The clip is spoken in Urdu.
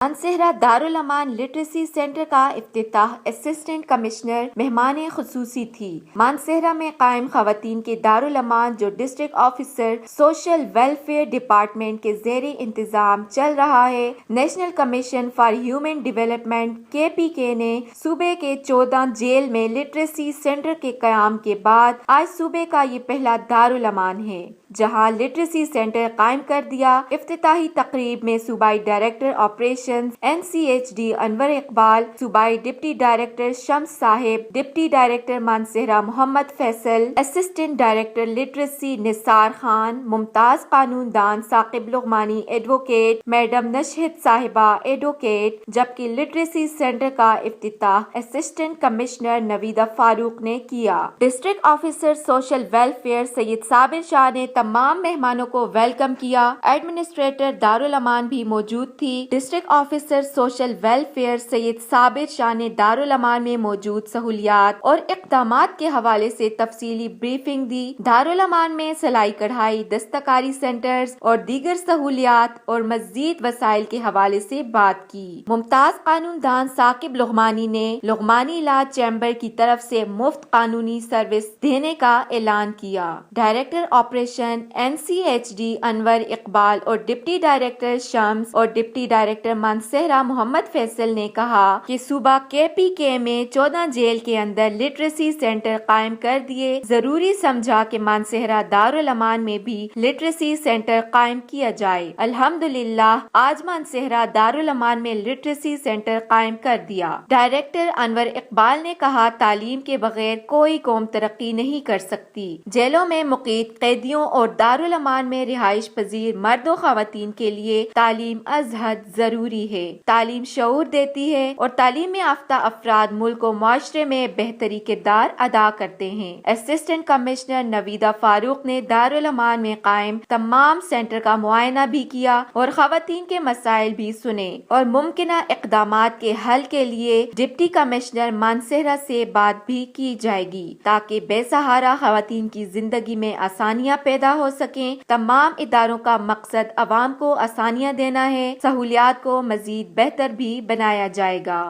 مانسہرہ دارالامان لٹریسی سینٹر کا افتتاح اسسٹنٹ کمشنر مہمان خصوصی تھی۔ مانسہرہ میں قائم خواتین کے دارالامان جو district officer social welfare department کے زیر انتظام چل رہا ہے، national commission for human development (KPK) نے صوبے کے 14 جیل میں لٹریسی سینٹر کے قیام کے بعد آج صوبے کا یہ پہلا دارالامان ہے جہاں لٹریسی سینٹر قائم کر دیا۔ افتتاحی تقریب میں صوبائی ڈائریکٹر آپریشن NCHD انور اقبال، صوبائی ڈپٹی ڈائریکٹر شمس صاحب، ڈپٹی ڈائریکٹر مانسہرہ محمد فیصل، اسسٹنٹ ڈائریکٹر لٹریسی نثار خان، ممتاز قانون دان ثاقب لغمانی ایڈوکیٹ، میڈم نشہد صاحبہ ایڈوکیٹ، جبکہ لٹریسی سینٹر کا افتتاح اسسٹنٹ کمشنر نویدہ فاروق نے کیا۔ ڈسٹرکٹ آفیسر سوشل ویلفیئر سید صابر شاہ نے تمام مہمانوں کو ویلکم کیا۔ ایڈمنسٹریٹر دارالامان بھی موجود تھی۔ ڈسٹرکٹ آفیسر سوشل ویلفیئر سید صابر شاہ نے دارالامان میں موجود سہولیات اور اقدامات کے حوالے سے تفصیلی بریفنگ دی۔ دارالامان میں سلائی کڑھائی، دستکاری سینٹرز اور دیگر سہولیات اور مزید وسائل کے حوالے سے بات کی۔ ممتاز قانون دان ثاقب لغمانی نے لغمانی لا چیمبر کی طرف سے مفت قانونی سروس دینے کا اعلان کیا۔ ڈائریکٹر آپریشن NCHD انور اقبال اور ڈپٹی ڈائریکٹر شمس اور ڈپٹی ڈائریکٹر مانسہرہ محمد فیصل نے کہا کہ صوبہ KPK میں 14 جیل کے اندر لٹریسی سینٹر قائم کر دیے۔ ضروری سمجھا کہ مانسہرہ دارالامان میں بھی لٹریسی سینٹر قائم کیا جائے۔ الحمدللہ آج مانسہرہ دارالامان میں لٹریسی سینٹر قائم کر دیا۔ ڈائریکٹر انور اقبال نے کہا، تعلیم کے بغیر کوئی قوم ترقی نہیں کر سکتی۔ جیلوں میں مقید قیدیوں اور دارالامان میں رہائش پذیر مرد و خواتین کے لیے تعلیم از حد ضروری ہے۔ تعلیم شعور دیتی ہے اور تعلیم یافتہ افراد ملک و معاشرے میں بہتری کردار ادا کرتے ہیں۔ اسسٹنٹ کمشنر نویدہ فاروق نے دارالامان میں قائم تمام سینٹر کا معائنہ بھی کیا اور خواتین کے مسائل بھی سنے اور ممکنہ اقدامات کے حل کے لیے ڈپٹی کمشنر مانسہرہ سے بات بھی کی جائے گی تاکہ بے سہارا خواتین کی زندگی میں آسانیاں پیدا ہو سکیں۔ تمام اداروں کا مقصد عوام کو آسانیاں دینا ہے۔ سہولیات کو مزید بہتر بھی بنایا جائے گا۔